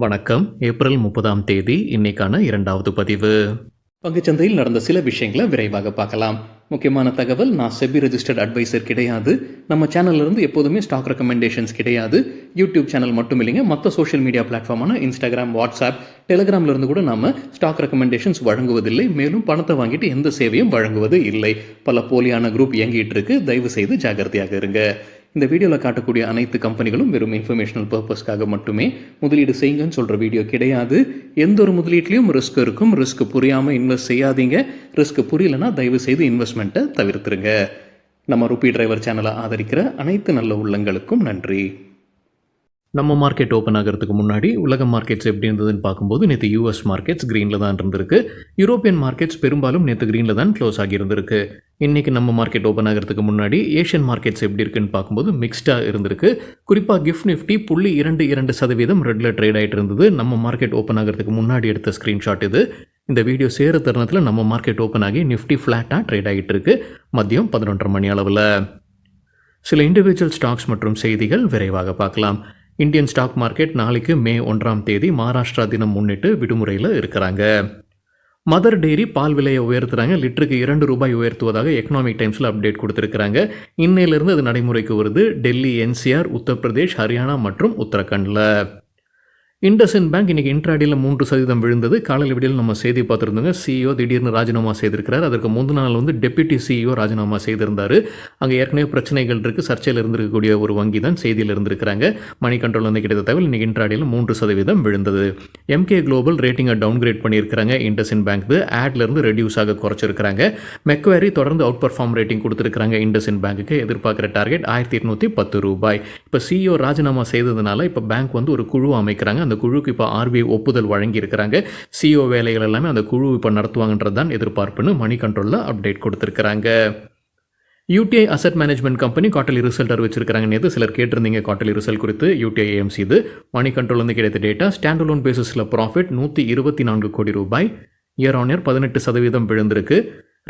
வணக்கம். ஏப்ரல் 30ஆம் தேதி இன்னைக்கான 2வது பதிவு. பங்குச்சந்தையில் நடந்த சில விஷயங்களை விரைவாக பார்க்கலாம். முக்கியமான தகவல், நான் செபி ரெஜிஸ்டர்ட் அட்வைசர் கிடையாது. நம்ம சேனல்ல இருந்து எப்போதுமே ஸ்டாக் ரெக்கமெண்டேஷன்ஸ் கிடையாது. யூடியூப் சேனல் மட்டும் இல்லைங்க, மற்ற சோஷியல் மீடியா பிளாட்ஃபார்மான இன்ஸ்டாகிராம், வாட்ஸ்அப், டெலிகிராம்ல இருந்து கூட நம்ம ஸ்டாக் ரெக்கமெண்டேஷன்ஸ் வழங்குவதில்லை. மேலும் பணத்தை வாங்கிட்டு எந்த சேவையும் வழங்குவது இல்லை. பல போலியான குரூப் இயங்கிட்டு இருக்கு. தயவு செய்து ஜாகிரதையாக இருங்க. இந்த வீடியோவில் காட்டக்கூடிய அனைத்து கம்பெனிகளும் வெறும் இன்ஃபர்மேஷனல் பர்பஸ்க்காக மட்டுமே முதலீடு செய்யுங்கன்னு சொல்கிற வீடியோ கிடையாது. எந்த ஒரு முதலீட்லையும் ரிஸ்க் இருக்கும். ரிஸ்க் புரியாமல் இன்வெஸ்ட் செய்யாதீங்க. ரிஸ்க் புரியலன்னா தயவு செய்து இன்வெஸ்ட்மெண்ட்டை தவிர்த்துருங்க. நம்ம ருபி டிரைவர் சேனலை ஆதரிக்கிற அனைத்து நல்ல உள்ளங்களுக்கும் நன்றி. நம்ம மார்க்கெட் ஓப்பன் ஆகிறதுக்கு முன்னாடி உலக மார்க்கெட்ஸ் எப்படி இருந்ததுன்னு பார்க்கும்போது நேற்று யூஎஸ் மார்க்கெட்ஸ் க்ரீனில் தான் இருந்திருக்கு. யூரோப்பியன் மார்க்கெட்ஸ் பெரும்பாலும் நேற்று க்ரீனில் தான் க்ளோஸ் ஆகியிருந்திருக்கு. இன்றைக்கி நம்ம மார்க்கெட் ஓப்பன் ஆகிறதுக்கு முன்னாடி ஏஷியன் மார்க்கெட்ஸ் எப்படி இருக்குன்னு பார்க்கும்போது மிக்ஸ்டாக இருந்திருக்கு. குறிப்பாக கிஃப்ட் நிஃப்டி 0.22% ரெட்டில் ட்ரேட் ஆகிட்டு இருந்தது. நம்ம மார்க்கெட் ஓப்பன் ஆகிறதுக்கு முன்னாடி எடுத்த ஸ்க்ரீன்ஷாட் இது. இந்த வீடியோ சேர தருணத்தில் நம்ம மார்க்கெட் ஓப்பன் ஆகி நிஃப்டி ஃப்ளாட்டாக ட்ரேட் ஆகிட்டு இருக்கு. மதியம் 11:30 மணி அளவில். சில இண்டிவிஜுவல் ஸ்டாக்ஸ் மற்றும் செய்திகள் விரைவாக பார்க்கலாம். இந்தியன் ஸ்டாக் மார்க்கெட் நாளைக்கு மே 1ஆம் தேதி மகாராஷ்டிரா தினம் முன்னிட்டு விடுமுறையில் இருக்கிறாங்க. மதர் டெய்ரி பால் விலையை உயர்த்துறாங்க. லிட்டருக்கு ₹2 உயர்த்துவதாக எக்கனாமிக் டைம்ஸில் அப்டேட் கொடுத்துருக்குறாங்க. இன்னையிலிருந்து அது நடைமுறைக்கு வருது. டெல்லி, என்சிஆர், உத்தரப்பிரதேஷ், ஹரியானா மற்றும் உத்தரகண்டில். இண்டஸ்இண்ட் பேங்க் இன்றைக்கி இன்ட்ராடியில் 3% விழுந்தது. காலையில் விடியில் நம்ம செய்தி பார்த்துருந்தோங்க. சிஇஓ திடீர்னு ராஜினாமா செய்திருக்கிறார். அதற்கு முந்தின நாள் டெப்யூட்டி சிஇஓ ராஜினாமா செய்திருந்தார். அங்கே ஏற்கனவே பிரச்சனைகள் இருக்குது. சர்ச்சையில் இருந்திருக்கக்கூடிய ஒரு வங்கி தான் செய்தியில் இருந்திருக்கிறாங்க. மணி கண்ட்ரோல் கிடைத்த தகவல் இன்றைக்கி இன்ட்ராடியில் 3% விழுந்தது. எம்கே குளோபல் ரேட்டிங்கை டவுன்கிரேட் பண்ணியிருக்கிறாங்க. இண்டஸ்இண்ட் பேங்க் ஆட்லேருந்து ரெடியூஸ் ஆக குறைச்சிருக்கிறாங்க. மெக்வேரி தொடர்ந்து அவுட் பர்ஃபார்ம் ரேட்டிங் கொடுத்துருக்காங்க. இண்டஸ்இண்ட் பேங்க்குக்கு எதிர்பார்க்குற டார்கெட் ₹1810. இப்போ சிஇஓ ராஜினாமா செய்ததுனால இப்போ பேங்க் ஒரு குழு அமைக்கிறாங்க. அந்த குழுக்கு இப்போ ஆர்பிஐ ஒப்புதல் வழங்கி இருக்கிறாங்க. சிஓ வேலைகள் எல்லாமே அந்த குழு இப்போ நடத்துவாங்கன்றது தான் எதிர்பார்ப்புன்னு மணி கண்ட்ரோலில் அப்டேட் கொடுத்துருக்காங்க. UTI asset management company quarterly result அறிவிச்சிருக்காங்க. நேற்று சிலர் கேட்டிருந்தீங்க குவார்ட்டர்லி ரிசல்ட் குறித்து. யூடிஐ ஏஎம்சி இது மணி கண்ட்ரோல் கிடைத்த டேட்டா. ஸ்டாண்டலோன் பேசிஸில் ப்ராஃபிட் ₹124 கோடி, இயர் ஆன் இயர் 18% விழுந்திருக்கு.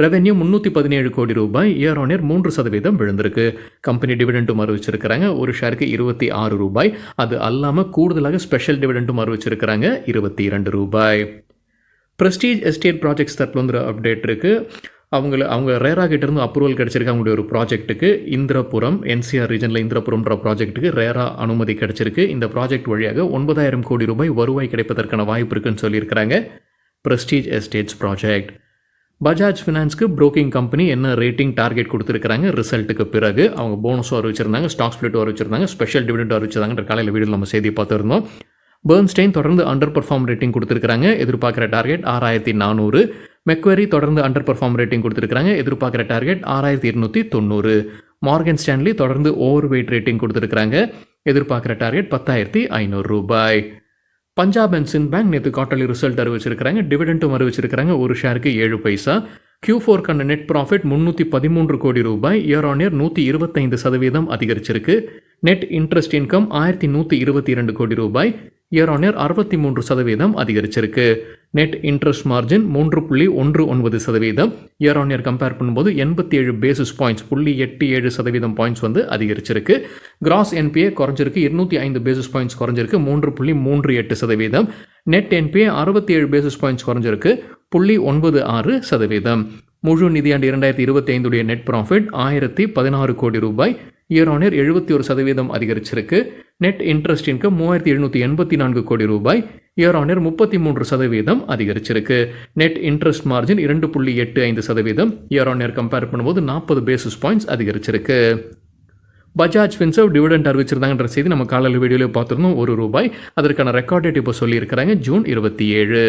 ரெவென்யூ ₹317 கோடி, இயர் ஆன் இயர் 3% விழுந்திருக்கு. கம்பெனி டிவிடெண்டும் அறிவிச்சிருக்கிறாங்க. ஒரு ஷேருக்கு ₹26. அது அல்லாமல் கூடுதலாக ஸ்பெஷல் டிவிடெண்டும் அறிவிச்சிருக்கிறாங்க ₹22. பிரஸ்டீஜ் எஸ்டேட் ப்ராஜெக்ட்ஸ் தரப்புல அப்டேட் இருக்குது. அவங்க ரேரா கிட்டேருந்து அப்ரூவல் கிடச்சிருக்கு. அவங்களுடைய ஒரு ப்ராஜெக்ட்டுக்கு இந்திரபுரம், என்சிஆர் ரீஜனில் இந்திரபுரம்ன்ற ப்ராஜெக்ட்டுக்கு ரேரா அனுமதி கிடச்சிருக்கு. இந்த ப்ராஜெக்ட் வழியாக ₹9,000 கோடி வருவாய் கிடைப்பதற்கான வாய்ப்பு இருக்குன்னு சொல்லியிருக்கிறாங்க. Prestige Estates project. பஜாஜ் ஃபினான்ஸ்க்கு புரோக்கிங் கம்பெனி என்ன ரேட்டிங் டார்கெட் கொடுத்துருக்காங்க ரிசல்ட்டுக்கு பிறகு. அவங்க போனஸும் அறிவிச்சிருந்தாங்க, ஸ்டாக் ஸ்பிளிட்டும் அறிவிச்சிருந்தாங்க, ஸ்பெஷல் டிவிடெண்ட் அறிவிச்சிருந்தாங்க. காலையில் வீடியோ நம்ம செய்தி பார்த்துருந்தோம். பெர்ன்ஸ்டைன் தொடர்ந்து அண்டர் பர்ஃபார்ம் ரேட்டிங் கொடுத்துருக்காங்க. எதிர்பார்க்குற டார்கெட் 6400. மெக்வெரி தொடர்ந்து அண்டர் பர்ஃபார்ம் ரேட்டிங் கொடுத்துருக்காங்க. எதிர்பார்க்குற டார்கெட் 6290. மார்கன் ஸ்டான்லி தொடர்ந்து ஓவர் வெயிட் ரேட்டிங் கொடுத்துருக்காங்க. எதிர்பார்க்குற target ₹10,500. Punjab and Sindh bank நேற்று குவார்ட்டர்லி ரிசல்ட் அறிவிச்சிருக்கிறாங்க. டிவிடெண்டும் அறிவிச்சிருக்கிறாங்க. ஒரு ஷேருக்கு ₹7. Q4க்கான நெட் ப்ராஃபிட் ₹313 கோடி, இயர் ஆன் இயர் 125% அதிகரிச்சிருக்கு. நெட் இன்ட்ரெஸ்ட் இன்கம் ₹1122 கோடி, இயர் ஆன் இயர் 63% அதிகரிச்சிருக்கு. Net interest margin 3.19%, year on year compare பண்ணும்போது 87 பேசிஸ் பாயிண்ட்ஸ் 0.87% பாயிண்ட்ஸ் அதிகரிச்சிருக்கு. கிராஸ் என்பிஏ குறைஞ்சிருக்கு, 205 பேசிஸ் பாயிண்ட்ஸ் குறைஞ்சிருக்கு, 3.38%. நெட் என்பிஏ 67 பேசிஸ் பாயிண்ட்ஸ் குறைஞ்சிருக்கு, 0.96%. முழு நிதியாண்டு 2025 நெட் ப்ராஃபிட் ₹1016 கோடி, இயர் ஆன் இயர் 71% அதிகரிச்சிருக்கு. நெட் இன்ட்ரெஸ்ட் இன்கம் ₹3784 கோடி, இயர் ஆன் இயர் 33% அதிகரிச்சிருக்கு. Net interest margin 2.85%, year on year compare பண்ணும்போது 40 பேசிஸ் பாயிண்ட்ஸ் அதிகரிச்சிருக்கு. பஜாஜ் ஃபின்சர்வ் டிவிடெண்ட் அறிவிச்சிருந்தாங்கன்ற செய்தி நம்ம காலையில் வீடியோவில் பார்த்துருந்தோம். ₹1. அதற்கான ரெக்கார்ட் டேட் இப்போ சொல்லியிருக்கிறாங்க ஜூன் 27.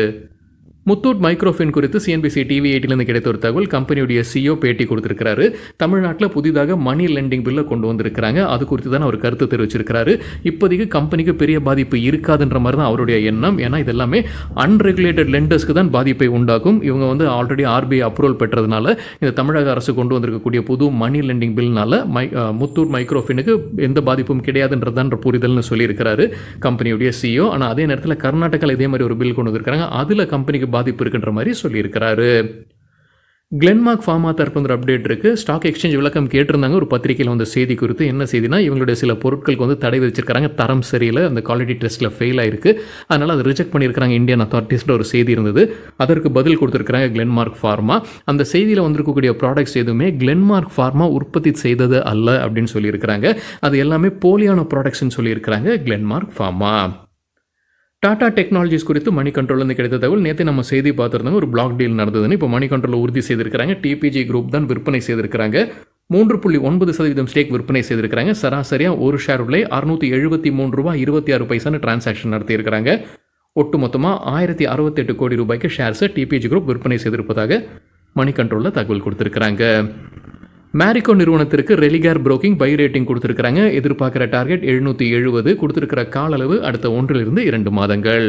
முத்தூட் மைக்ரோஃபின் குறித்து சிஎன்பிசி டிவி 8லேருந்து கிடைத்த ஒரு தகவல். கம்பெனியுடைய சிஇஓ பேட்டி கொடுத்துருக்கிறாரு. தமிழ்நாட்டில் புதிதாக மணி லெண்டிங் பில்லை கொண்டு வந்திருக்கிறாங்க. அது குறித்து தான் அவர் கருத்து தெரிவிச்சிருக்கிறாரு. இப்போதைக்கு கம்பெனிக்கு பெரிய பாதிப்பு இருக்காதுன்ற மாதிரி தான் அவருடைய எண்ணம். ஏன்னா இதெல்லாமே அன்ரெகுலேட்டட் லெண்டர்ஸ்க்கு தான் பாதிப்பை உண்டாக்கும். இவங்க ஆல்ரெடி ஆர்பிஐ அப்ரூவல் பெற்றதுனால இந்த தமிழக அரசு கொண்டு வந்திருக்கக்கூடிய புது மணி லெண்டிங் பில்னால முத்தூட் மைக்ரோஃபினுக்கு எந்த பாதிப்பும் கிடையாதுன்றதான் புரிதல்னு சொல்லியிருக்கிறாரு கம்பெனியுடைய சிஇஓ. ஆனால் அதே நேரத்தில் கர்நாடகாவில் இதே மாதிரி ஒரு பில் கொண்டு வந்திருக்கிறாங்க. அதில் கம்பெனிக்கு பாதிப்பு இருக்குன்ற மாதிரி சொல்லியிருக்கிறாரு. கிளென்மார்க் ஃபார்மா தரப்பு ஒரு அப்டேட் இருக்குது. ஸ்டாக் எக்ஸ்சேஞ்ச் விளக்கம் கேட்டிருந்தாங்க ஒரு பத்திரிகையில் வந்த செய்தி குறித்து. என்ன செய்தினா, இவங்களுடைய சில பொருட்களுக்கு வந்து தடை விதிச்சிருக்காங்க, தரம் சரியில்லை, அந்த குவாலிட்டி டெஸ்ட்டில் ஃபெயில் ஆயிருக்கு, அதனால் அதை ரிஜெக்ட் பண்ணியிருக்காங்க இந்தியன் அத்தாரிட்டிஸ்ன்ற ஒரு செய்தி இருந்தது. அதற்கு பதில் கொடுத்துருக்காங்க கிளென்மார்க் ஃபார்மா. அந்த செய்தியில் வந்திருக்கக்கூடிய ப்ராடக்ட்ஸ் எதுவுமே கிளென்மார்க் ஃபார்மா உற்பத்தி செய்தது அல்ல அப்படின்னு சொல்லியிருக்கிறாங்க. அது எல்லாமே போலியான ப்ராடக்ட்ஸ்ன்னு சொல்லியிருக்கிறாங்க கிளென்மார்க் ஃபார்மா. டாடா டெக்னாலஜிஸ் குறித்து மணி கண்ட்ரோல்லேருந்து கிடைத்த தகவல். நேற்று நம்ம செய்தி பார்த்துருந்தாங்க, ஒரு பிளாக் டீல் நடந்ததுன்னு இப்போ மணி கண்ட்ரோலில் உறுதி செய்திருக்கிறாங்க. டிபிஜி குரூப் தான் விற்பனை செய்திருக்கிறாங்க. 3.9% ஸ்டேக் விற்பனை செய்திருக்கிறாங்க. சராசரியாக ஒரு ஷேர் விலை ₹673.26 டிரான்சாக்ஷன் நடத்தியிருக்கிறாங்க. ஒட்டுமொத்தமாக 1068 கோடி ரூபாய்க்கு ஷேர்ஸை டிபிஜி குரூப் விற்பனை செய்திருப்பதாக மணி கண்ட்ரோலில் தகவல் கொடுத்துருக்குறாங்க. மேரிகோ நிறுவனத்திற்கு ரெலிகார் புரோக்கிங் பை ரேட்டிங் கொடுத்துருக்காங்க. எதிர்பார்க்குற டார்கெட் 770, கொடுத்துருக்கிற கால அளவு அடுத்த 1-2 மாதங்கள்.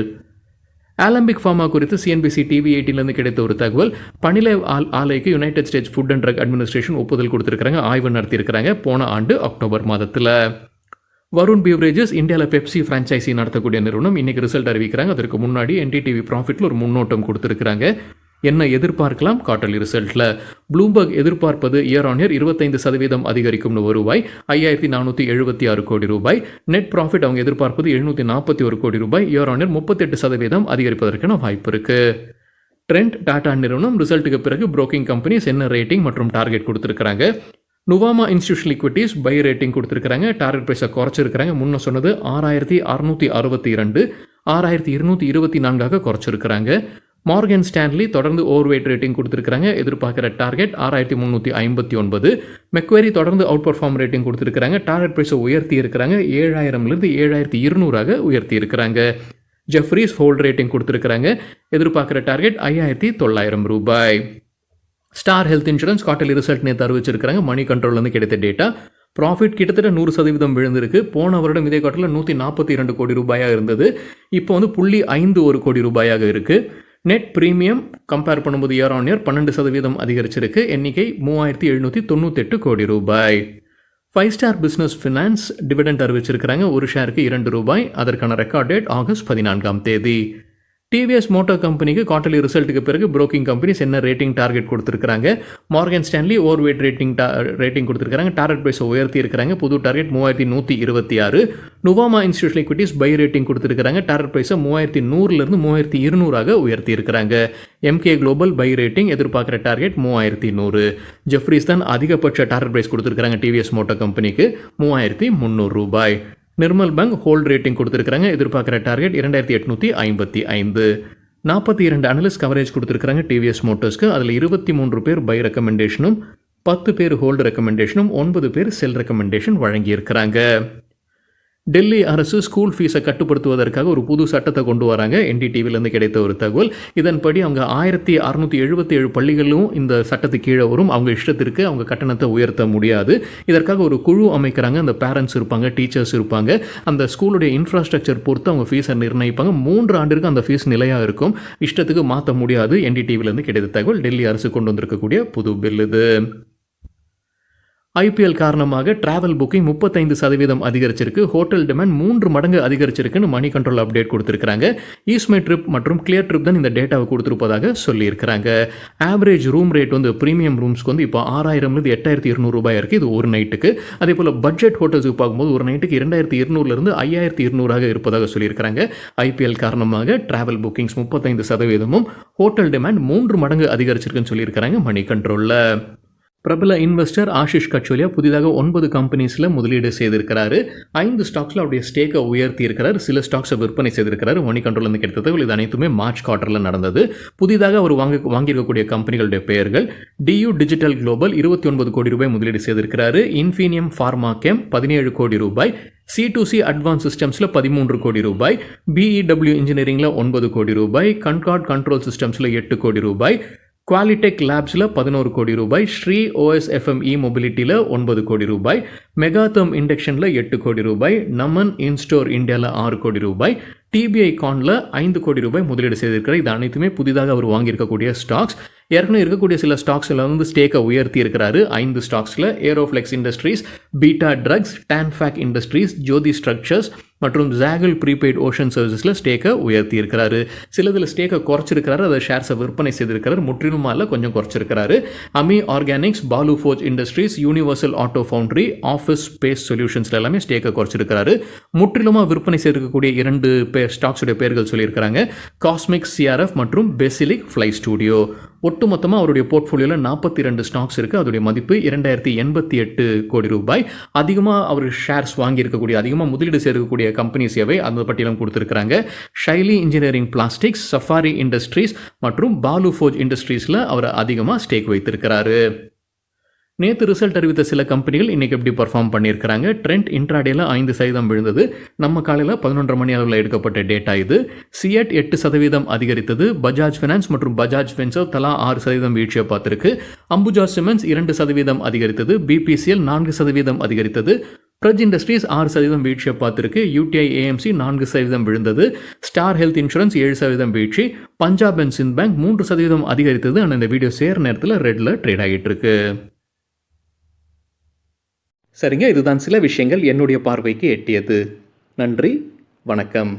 ஆலம்பிக் ஃபார்மா குறித்து சிஎன்பிசி டிவி 18லேருந்து கிடைத்த ஒரு தகவல். பணிலை ஆலைக்கு United States Food and Drug Administration ஒப்புதல் கொடுத்துருக்காங்க. ஆய்வு நடத்தியிருக்கிறாங்க போன ஆண்டு அக்டோபர் மாதத்தில். வருண் பிவரேஜஸ் இந்தியாவில் பெப்சி ஃப்ரான்ச்சைசி நடத்தக்கூடிய நிறுவனம் இன்றைக்கி ரிசல்ட் அறிவிக்கிறாங்க. அதற்கு முன்னாடி என்டிடிவி ப்ராஃபிட்டில் ஒரு முன்னோட்டம் கொடுத்துருக்குறாங்க. என்ன எதிர்பார்க்கலாம் குவார்ட்டர்லி ரிசல்ட்டில்? ப்ளூம்பர்க் எதிர்பார்ப்பது இயர் ஆன் இயர் 25% அதிகரிக்கும்னு வருவாய், 5476 கோடி ரூபாய். நெட் ப்ராஃபிட் அவங்க எதிர்பார்ப்பது 741 கோடி ரூபாய், இயர் ஆன் இயர் 38% அதிகரிப்பதற்கான வாய்ப்பு இருக்குது. ட்ரெண்ட் டாடா நிறுவனம் ரிசல்ட்டுக்கு பிறகு புரோக்கிங் கம்பெனிஸ் என்ன ரேட்டிங் மற்றும் டார்கெட் கொடுத்துருக்காங்க. நுவாமா இன்ஸ்டிடியூஷனல் ஈக்விட்டிஸ் பை ரேட்டிங் கொடுத்துருக்காங்க. டார்கெட் ப்ரைஸை குறைச்சிருக்கிறாங்க. முன்ன சொன்னது 6662 6224 குறைச்சிருக்கிறாங்க. மார்கன் ஸ்டான்லி தொடர்ந்து ஓவர்வெயிட் ரேட்டிங் கொடுத்துருக்காங்க. எதிர்பார்க்குற டார்கெட் 6359. மெக்வேரி தொடர்ந்து அவுட் பர்ஃபார்ம் ரேட்டிங் கொடுத்துருக்காங்க. டார்கெட் ப்ரைஸை உயர்த்தி இருக்கிறாங்க. 7000லேருந்து 7200 உயர்த்தி இருக்கிறாங்க. ஜெஃப்ரீஸ் ஹோல்ட் ரேட்டிங் கொடுத்துருக்காங்க. எதிர்பார்க்குற டார்கெட் 5900 ரூபாய். Star health insurance quarterly result நேற்று அறிவிச்சிருக்கிறாங்க. மணி கண்ட்ரோல்லேருந்து கிடைத்த டேட்டா. ப்ராஃபிட் கிட்டத்தட்ட 100% விழுந்திருக்கு. போன வருடம் இதே குவார்ட்டரில் 142 கோடி ரூபாயாக இருந்தது. இப்போ வந்து 0.51 கோடி ரூபாயாக இருக்குது. நெட் ப்ரீமியம் கம்பேர் பண்ணும்போது இயர் ஆன் இயர் 12% அதிகரிச்சிருக்கு. எண்ணிக்கை 3798 கோடி ரூபாய். 5 ஸ்டார் பிஸ்னஸ் ஃபினான்ஸ் டிவிடெண்ட் அறிவிச்சிருக்கிறாங்க. ஒரு ஷேருக்கு 2 ரூபாய். அதற்கான record date August 14 TVS Motor கம்பெனிக்கு குவார்ட்டர்லி ரிசல்ட்டுக்கு பிறகு புரோக்கிங் கம்பெனிஸ் என்ன ரேட்டிங் டார்கெட் கொடுத்துருக்காங்க. மார்கன் ஸ்டான்லி ஓவர்வெயிட் ரேட்டிங் கொடுத்துருக்காங்க. டார்கெட் ப்ரைஸை உயர்த்தி இருக்கிறாங்க. புது target 3126. Nuvama institutional equities buy rating கொடுத்துருக்காங்க. டார்கெட் ப்ரைஸை 3100லேருந்து 3200 உயர்த்தி இருக்கிறாங்க. எம்கே குளோபல் பை ரேட்டிங் எதிர்பார்க்குற டார்கெட் 3100. ஜெஃப்ரீஸ் தான் அதிகபட்ச டார்கெட் ப்ரைஸ் கொடுத்துருக்காங்க டிவிஎஸ் மோட்டார் கம்பெனிக்கு 3300 ரூபாய். நிர்மல் பேங்க் ஹோல்ட் ரேட்டிங் கொடுத்துருக்காங்க. எதிர்பார்க்குற டார்கெட் 2855. 42 அனலிஸ்ட் கவரேஜ் கொடுத்துருக்காங்க டிவிஎஸ் மோட்டர்ஸ்க்கு. அதில் 23 பேர் பை ரெக்கமெண்டேஷனும் 10 பேர் ஹோல்டு ரெக்கமெண்டேஷனும் 9 பேர் செல் ரெக்கமெண்டேஷன் வழங்கியிருக்கிறாங்க. டெல்லி அரசு ஸ்கூல் ஃபீஸை கட்டுப்படுத்துவதற்காக ஒரு புது சட்டத்தை கொண்டு வராங்க. என்டிடிவிலேருந்து கிடைத்த ஒரு தகவல். இதன்படி அவங்க 1677 பள்ளிகளும் இந்த சட்டத்துக்கு கீழே வரும். அவங்க இஷ்டத்திற்கு அவங்க கட்டணத்தை உயர்த்த முடியாது. இதற்காக ஒரு குழு அமைக்கிறாங்க. அந்த பேரண்ட்ஸ் இருப்பாங்க, டீச்சர்ஸ் இருப்பாங்க. அந்த ஸ்கூலுடைய இன்ஃப்ராஸ்ட்ரக்சர் பொறுத்து அவங்க ஃபீஸை நிர்ணயிப்பாங்க. 3 ஆண்டுக்கு அந்த ஃபீஸ் நிலையாக இருக்கும். இஷ்டத்துக்கு மாற்ற முடியாது. என்டிடிவிலேருந்து கிடைத்த தகவல். டெல்லி அரசு கொண்டு வந்திருக்கக்கூடிய புது பில் இது. ஐபிஎல் காரணமாக டிராவல் புக்கிங் 35% அதிகரிச்சிருக்கு. ஹோட்டல் டிமாண்ட் 3 மடங்கு அதிகரிச்சிருக்குன்னு மணி கண்ட்ரோல் அப்டேட் கொடுத்துருக்காங்க. ஈஸ்மை ட்ரிப் மற்றும் கிளியர் ட்ரிப் தான் இந்த டேட்டாவை கொடுத்துருப்பதாக சொல்லியிருக்கிறாங்க. ஆவரேஜ் ரூம் ரேட் வந்து ப்ரீமியம் ரூம்ஸ்க்கு வந்து இப்போ 6000லேருந்து 8200 ரூபாய் இருக்குது. இது ஒரு நைட்டுக்கு. அதே போல் பட்ஜெட் ஹோட்டல்ஸுக்கு பார்க்கும்போது ஒரு நைட்டுக்கு 2200லேருந்து 5200 இருப்பதாக சொல்லியிருக்கிறாங்க. ஐபிஎல் காரணமாக டிராவல் புக்கிங்ஸ் 35%, ஹோட்டல் டிமாண்ட் 3 மடங்கு அதிகரிச்சிருக்குன்னு சொல்லியிருக்கிறாங்க மணி கண்ட்ரோலில். பிரபல இன்வெஸ்டர் ஆஷிஷ் கச்சோலியா புதிதாக 9 கம்பெனிஸில் முதலீடு செய்திருக்கிறாரு. 5 ஸ்டாக்ஸில் அவருடைய ஸ்டேக்கை உயர்த்தி இருக்கிறார். சில ஸ்டாக்ஸை விற்பனை செய்திருக்கிறார். மணி கண்ட்ரோல் கிடைத்தது. இது அனைத்துமே மார்ச் குவார்ட்டரில் நடந்தது. புதிதாக அவர் வாங்கியிருக்கக்கூடிய கம்பெனிகளுடைய பெயர்கள்: டியூ டிஜிட்டல் குளோபல் 29 கோடி ரூபாய் முதலீடு செய்திருக்கிறாரு. இன்ஃபீனியம் ஃபார்மாகெம் 17 கோடி ரூபாய். C2C அட்வான்ஸ் சிஸ்டம்ஸில் 13 கோடி ரூபாய். BEW இன்ஜினியரிங்கில் 9 கோடி ரூபாய். கன்கார்ட் கண்ட்ரோல் சிஸ்டம்ஸில் 8 கோடி ரூபாய். குவாலிடெக் லேப்ஸில் 11 கோடி ரூபாய். ஸ்ரீ OSFM மொபிலிட்டியில் 9 கோடி ரூபாய். மெகாதம் இண்டக்ஷனில் 8 கோடி ரூபாய். நமன் இன்ஸ்டோர் இந்தியாவில் 6 கோடி ரூபாய். டிபிஐ கானில் 5 கோடி ரூபாய் முதலீடு செய்திருக்கிறார். இது அனைத்துமே புதிதாக அவர் வாங்கியிருக்கக்கூடிய ஸ்டாக்ஸ். ஏற்கனவே இருக்கக்கூடிய சில ஸ்டாக்ஸில் வந்து ஸ்டேக்கை உயர்த்தி இருக்கிறாரு. 5 ஸ்டாக்ஸில் ஏரோஃப்ளெக்ஸ் இண்டஸ்ட்ரீஸ், பீட்டா ட்ரக்ஸ், டான்ஃபேக் இண்டஸ்ட்ரீஸ், ஜோதி ஸ்ட்ரக்சர்ஸ் மற்றும் ஜாகல் ப்ரீபெய்ட் ஓஷன் சர்வீஸில் ஸ்டேக்கை உயர்த்தி இருக்கிறாரு. சிலதில் ஸ்டேக்கை குறைச்சிருக்கிறாரு, அதை ஷேர்ஸை விற்பனை செய்திருக்கிறார். முற்றிலுமா இல்லை, கொஞ்சம் குறைச்சிருக்கிறாரு. Ami Organics, Balu Forge Industries, Universal Auto Foundry, office space சொல்யூஷன்ஸில் எல்லாமே ஸ்டேக்கை குறைச்சிருக்கிறாரு. முற்றிலுமாக விற்பனை செய்திருக்கக்கூடிய 2 ஸ்டாக்ஸுடைய பேர்கள் சொல்லியிருக்கிறாங்க. காஸ்மிக் சிஆர்எஃப் மற்றும் பெசிலிக் ஃப்ளை ஸ்டூடியோ. ஒட்டுமொத்தமாக அவருடைய போர்ட்ஃபோலியோவில் 42 ஸ்டாக்ஸ் இருக்குது. அதோடைய மதிப்பு 2088 கோடி ரூபாய். அதிகமாக அவர் ஷேர்ஸ் வாங்கியிருக்கக்கூடிய, அதிகமாக முதலீடு செய்யக்கூடிய கம்பெனிஸ் எவை அந்த பட்டியலும் கொடுத்துருக்காங்க. ஷைலி இன்ஜினியரிங் பிளாஸ்டிக்ஸ், சஃபாரி இண்டஸ்ட்ரீஸ் மற்றும் பாலு ஃபோர்ஜ் இண்டஸ்ட்ரீஸில் அவர் அதிகமாக ஸ்டேக் வைத்திருக்கிறாரு. நேற்று ரிசல்ட் அறிவித்த சில கம்பெனிகள் இன்றைக்கி எப்படி பர்ஃபார்ம் பண்ணியிருக்கிறாங்க. ட்ரெண்ட் இன்ட்ராடேல 5% விழுந்தது. நம்ம காலையில் 11:30 மணி அளவில் எடுக்கப்பட்ட டேட்டா இது. சியட் 8% அதிகரித்தது. பஜாஜ் ஃபினான்ஸ் மற்றும் பஜாஜ் ஃபின்சர்வ் தலா 6% வீழ்ச்சியை பார்த்துருக்கு. அம்புஜா சிமெண்ட்ஸ் 2% அதிகரித்தது. பிபிசிஎல் 4% அதிகரித்தது. பிரஜ் இண்டஸ்ட்ரீஸ் 6% வீழ்ச்சியை பார்த்துருக்கு. யூடிஐ ஏஎம்சி 4% விழுந்தது. ஸ்டார் ஹெல்த் இன்சூரன்ஸ் 7% வீழ்ச்சி. பஞ்சாப் அண்ட் சிந்த் பேங்க் 3% அதிகரித்தது. ஆனால் இந்த வீடியோ சேர் நேரத்தில் ரெட்டில் ட்ரேட் ஆகிட்டு இருக்கு. சரிங்க, இதுதான் சில விஷயங்கள் என்னுடைய பார்வைக்கு எட்டியது. நன்றி, வணக்கம்.